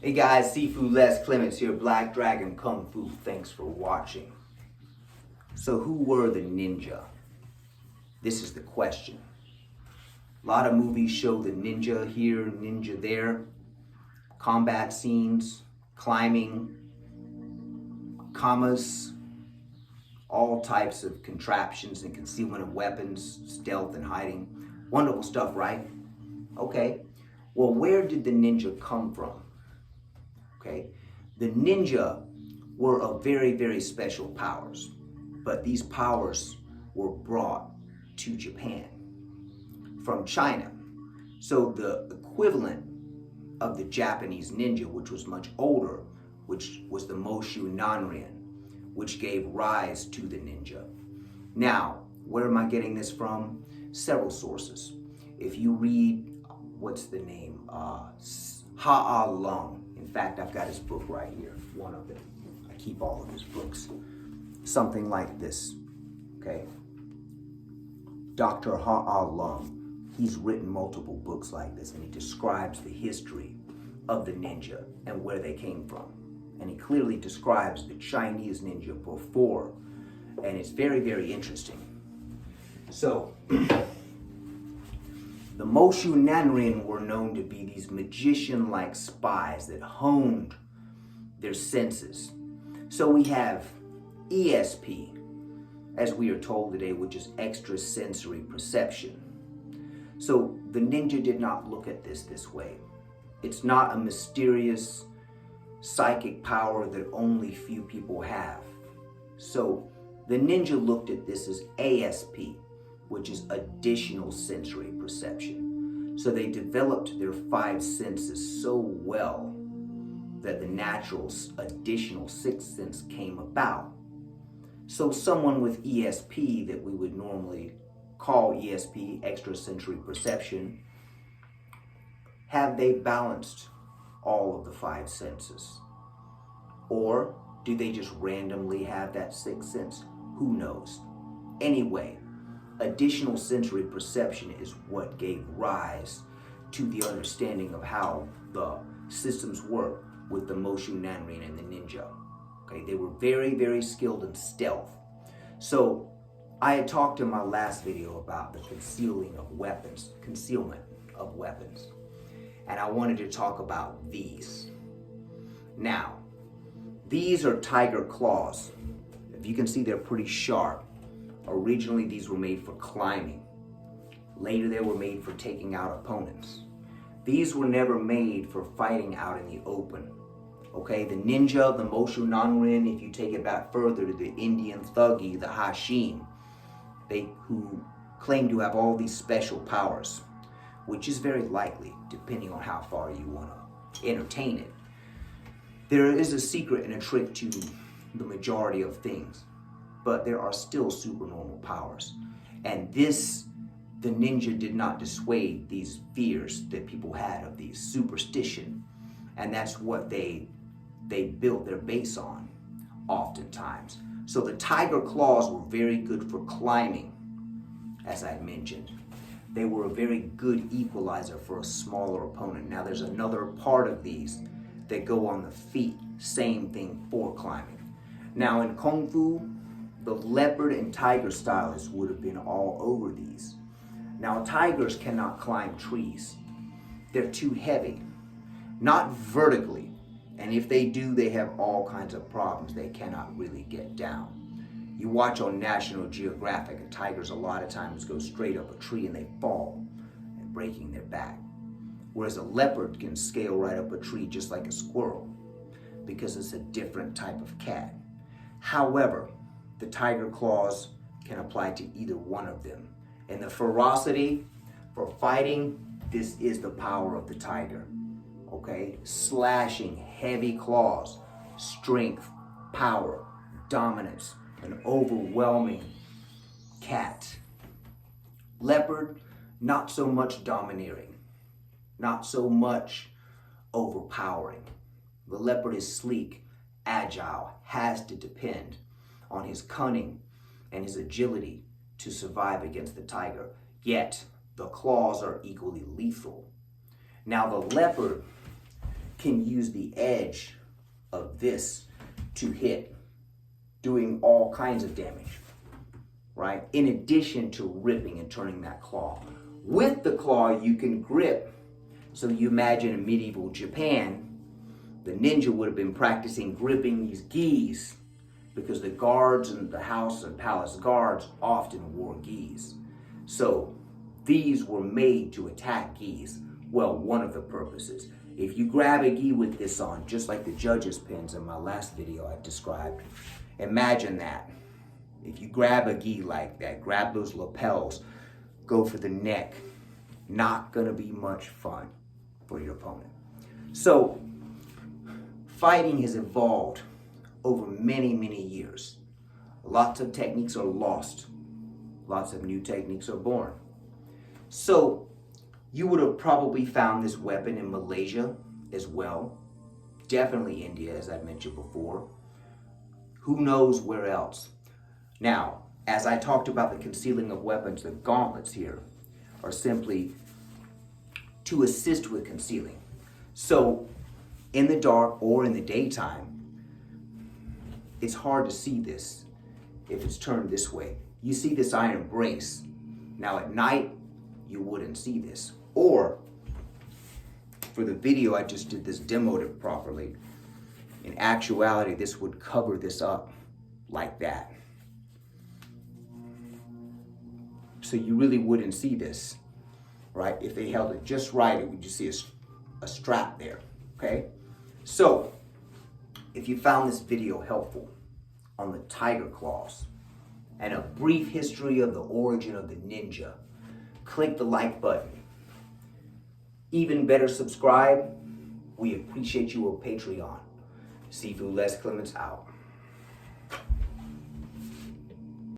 Hey guys, Seafood Les Clements here, Black Dragon Kung Fu. Thanks for watching. So who were the ninja? This is the question. A lot of movies show the ninja here, ninja there. Combat scenes, climbing, commas, all types of contraptions and concealment of weapons, stealth and hiding. Wonderful stuff, right? Okay. Well, where did the ninja come from? Okay, the ninja were of very, very special powers, but these powers were brought to Japan from China. So the equivalent of the Japanese ninja, which was much older, which was the Moshu Nanrin, which gave rise to the ninja. Now, where am I getting this from? Several sources. If you read, what's the name? Ha Lung. In fact, I've got his book right here, one of them. I keep all of his books. Something like this, okay? Dr. Ha Lung, he's written multiple books like this, and he describes the history of the ninja and where they came from. And he clearly describes the Chinese ninja before, and it's very, very interesting. So, the Moshu Nanrin were known to be these magician-like spies that honed their senses. So we have ESP, as we are told today, which is extrasensory perception. So the ninja did not look at this way. It's not a mysterious psychic power that only few people have. So the ninja looked at this as ASP, which is additional sensory perception. So they developed their five senses so well that the natural additional sixth sense came about. So someone with ESP, that we would normally call ESP, extrasensory perception, have they balanced all of the five senses? Or do they just randomly have that sixth sense? Who knows? Anyway, additional sensory perception is what gave rise to the understanding of how the systems work with the Moshu Nanrin and the ninja. Okay, they were very, very skilled in stealth. So I had talked in my last video about the concealment of weapons. And I wanted to talk about these. Now, these are tiger claws. If you can see, they're pretty sharp. Originally, these were made for climbing. Later, they were made for taking out opponents. These were never made for fighting out in the open. Okay, the ninja, the Moshu Nanrin, if you take it back further to the Indian thuggee, the Hashim, who claim to have all these special powers, which is very likely, depending on how far you want to entertain it. There is a secret and a trick to the majority of things, but there are still supernormal powers. And this, the ninja did not dissuade these fears that people had of these superstition. And that's what they built their base on, oftentimes. So the tiger claws were very good for climbing, as I mentioned. They were a very good equalizer for a smaller opponent. Now there's another part of these that go on the feet, same thing for climbing. Now in Kung Fu, the leopard and tiger stylists would have been all over these. Now tigers cannot climb trees. They're too heavy, not vertically. And if they do, they have all kinds of problems. They cannot really get down. You watch on National Geographic, and tigers a lot of times go straight up a tree and they fall, and breaking their back. Whereas a leopard can scale right up a tree just like a squirrel, because it's a different type of cat. However, the tiger claws can apply to either one of them. And the ferocity for fighting, this is the power of the tiger. Okay? Slashing, heavy claws, strength, power, dominance, an overwhelming cat. Leopard, not so much domineering, not so much overpowering. The leopard is sleek, agile, has to depend on his cunning and his agility to survive against the tiger. Yet, the claws are equally lethal. Now, the leopard can use the edge of this to hit, doing all kinds of damage, right? In addition to ripping and turning that claw. With the claw, you can grip. So you imagine in medieval Japan, the ninja would have been practicing gripping these gis because the guards in the house and palace guards often wore gis. So these were made to attack gis. Well, one of the purposes. If you grab a gi with this on, just like the judge's pins in my last video I've described, imagine that. If you grab a gi like that, grab those lapels, go for the neck, not gonna be much fun for your opponent. So, fighting has evolved over many, many years. Lots of techniques are lost. Lots of new techniques are born. So, you would have probably found this weapon in Malaysia as well. Definitely India, as I mentioned before. Who knows where else? Now, as I talked about the concealing of weapons, the gauntlets here are simply to assist with concealing. So, in the dark or in the daytime, it's hard to see this if it's turned this way. You see this iron brace. Now at night, you wouldn't see this. Or, for the video, I just did this demoed it properly. In actuality, this would cover this up like that. So you really wouldn't see this, right? If they held it just right, it would just see a strap there, okay? So, if you found this video helpful on the tiger claws and a brief history of the origin of the ninja, click the like button. Even better, subscribe. We appreciate you on Patreon. Seafood Les Clements out.